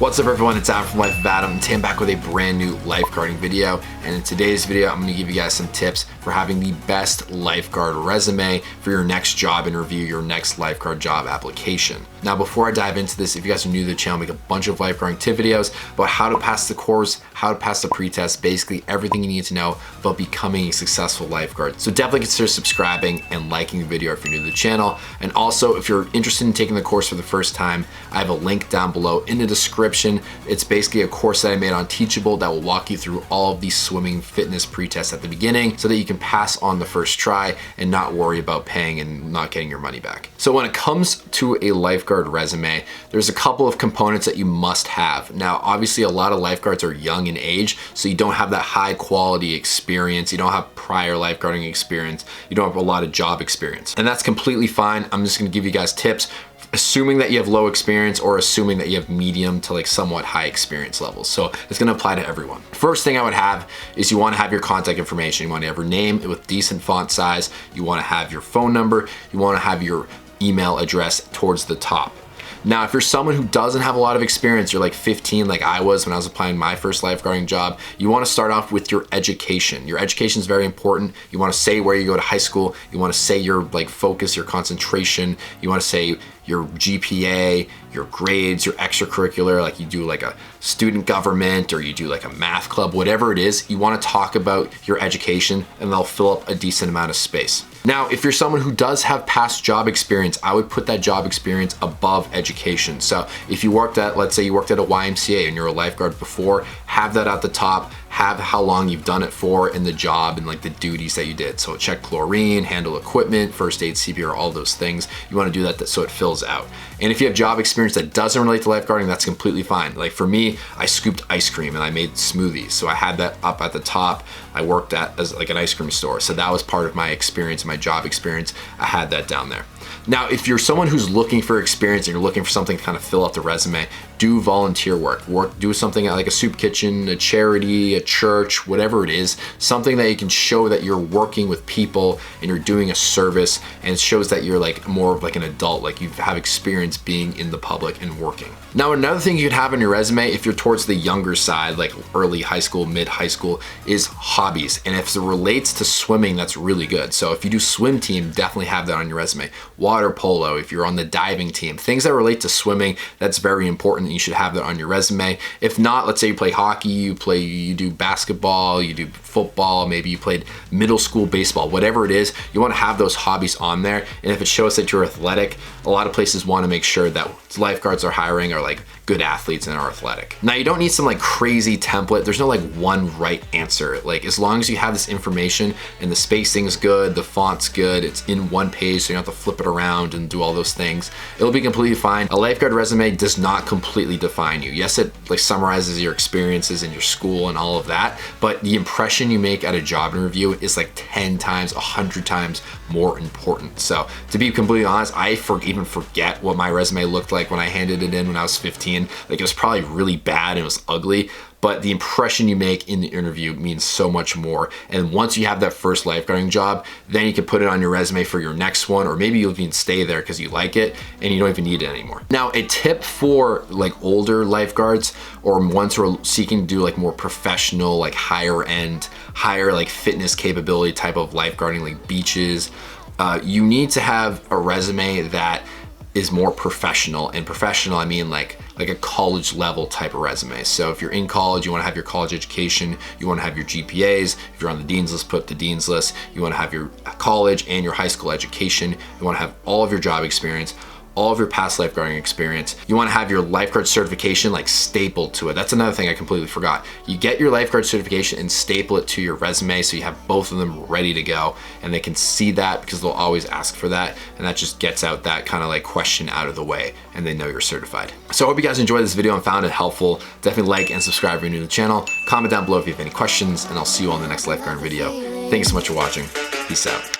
What's up everyone, it's Adam from Life of Adam, and today I'm back with a brand new lifeguarding video. And in today's video, I'm gonna give you guys some tips for having the best lifeguard resume for your next job interview, your next lifeguard job application. Now, before I dive into this, if you guys are new to the channel, I make a bunch of lifeguarding tip videos about how to pass the course, how to pass the pretest, basically everything you need to know about becoming a successful lifeguard. So definitely consider subscribing and liking the video if you're new to the channel. And also, if you're interested in taking the course for the first time, I have a link down below in the description. It's basically a course that I made on Teachable that will walk you through all of these swimming fitness pretests at the beginning so that you can pass on the first try and not worry about paying and not getting your money back. So when it comes to a lifeguard resume, there's a couple of components that you must have. Now, obviously a lot of lifeguards are young in age, so you don't have that high quality experience. You don't have prior lifeguarding experience. You don't have a lot of job experience. And that's completely fine. I'm just gonna give you guys tips assuming that you have low experience or assuming that you have medium to like somewhat high experience levels. So it's gonna apply to everyone. First thing I would have is you wanna have your contact information. You wanna have your name with decent font size. You wanna have your phone number. You wanna have your email address towards the top. Now, if you're someone who doesn't have a lot of experience, you're like 15 like I was when I was applying my first lifeguarding job, you wanna start off with your education. Your education is very important. You wanna say where you go to high school. You wanna say your like focus, your concentration. You wanna say your GPA, your grades, your extracurricular, like you do like a student government or you do like a math club, whatever it is, you wanna talk about your education and they'll fill up a decent amount of space. Now, if you're someone who does have past job experience, I would put that job experience above education. So if you worked at, let's say you worked at a YMCA and you're a lifeguard before, have that at the top, have how long you've done it for and the job and like the duties that you did. So check chlorine, handle equipment, first aid, CPR, all those things. You wanna do that so it fills out. And if you have job experience that doesn't relate to lifeguarding, that's completely fine. Like for me, I scooped ice cream and I made smoothies. So I had that up at the top. I worked at as like an ice cream store. So that was part of my experience, my job experience. I had that down there. Now, if you're someone who's looking for experience and you're looking for something to kind of fill out the resume, do volunteer work. Do something at like a soup kitchen, a charity, a church, whatever it is, something that you can show that you're working with people and you're doing a service, and it shows that you're like more of like an adult, like you have experience being in the public and working. Now, another thing you could have on your resume if you're towards the younger side, like early high school, mid high school, is hobbies. And if it relates to swimming, that's really good. So if you do swim team, definitely have that on your resume. Water polo, if you're on the diving team, things that relate to swimming, that's very important. You should have that on your resume. If not, let's say you play hockey, you do basketball, you do football, maybe you played middle school baseball, whatever it is, you want to have those hobbies on there. And if it shows that you're athletic, a lot of places want to make sure that lifeguards are hiring are like good athletes and are athletic. Now, you don't need some like crazy template. There's no like one right answer. Like as long as you have this information and the spacing's good, the font's good, it's in one page, so you don't have to flip it around and do all those things, it'll be completely fine. A lifeguard resume does not completely define you. Yes, it like summarizes your experiences in your school and all of that, but the impression you make at a job interview is like 10 times, 100 times more important. So to be completely honest, I even forget what my resume looked like when I handed it in when I was 15. Like it was probably really bad and it was ugly, but the impression you make in the interview means so much more. And once you have that first lifeguarding job, then you can put it on your resume for your next one, or maybe you'll even stay there because you like it and you don't even need it anymore. Now, a tip for like older lifeguards or ones who are seeking to do like more professional, like higher end, higher like fitness capability type of lifeguarding, like beaches, you need to have a resume that is more professional. And professional, I mean like a college level type of resume. So if you're in college, you wanna have your college education, you wanna have your GPAs. If you're on the dean's list, put the dean's list. You wanna have your college and your high school education. You wanna have all of your job experience, all of your past lifeguarding experience. You wanna have your lifeguard certification like stapled to it. That's another thing I completely forgot. You get your lifeguard certification and staple it to your resume so you have both of them ready to go, and they can see that because they'll always ask for that, and that just gets out that kind of like question out of the way and they know you're certified. So I hope you guys enjoyed this video and found it helpful. Definitely like and subscribe if you're new to the channel. Comment down below if you have any questions, and I'll see you on the next lifeguard video. Thank you so much for watching. Peace out.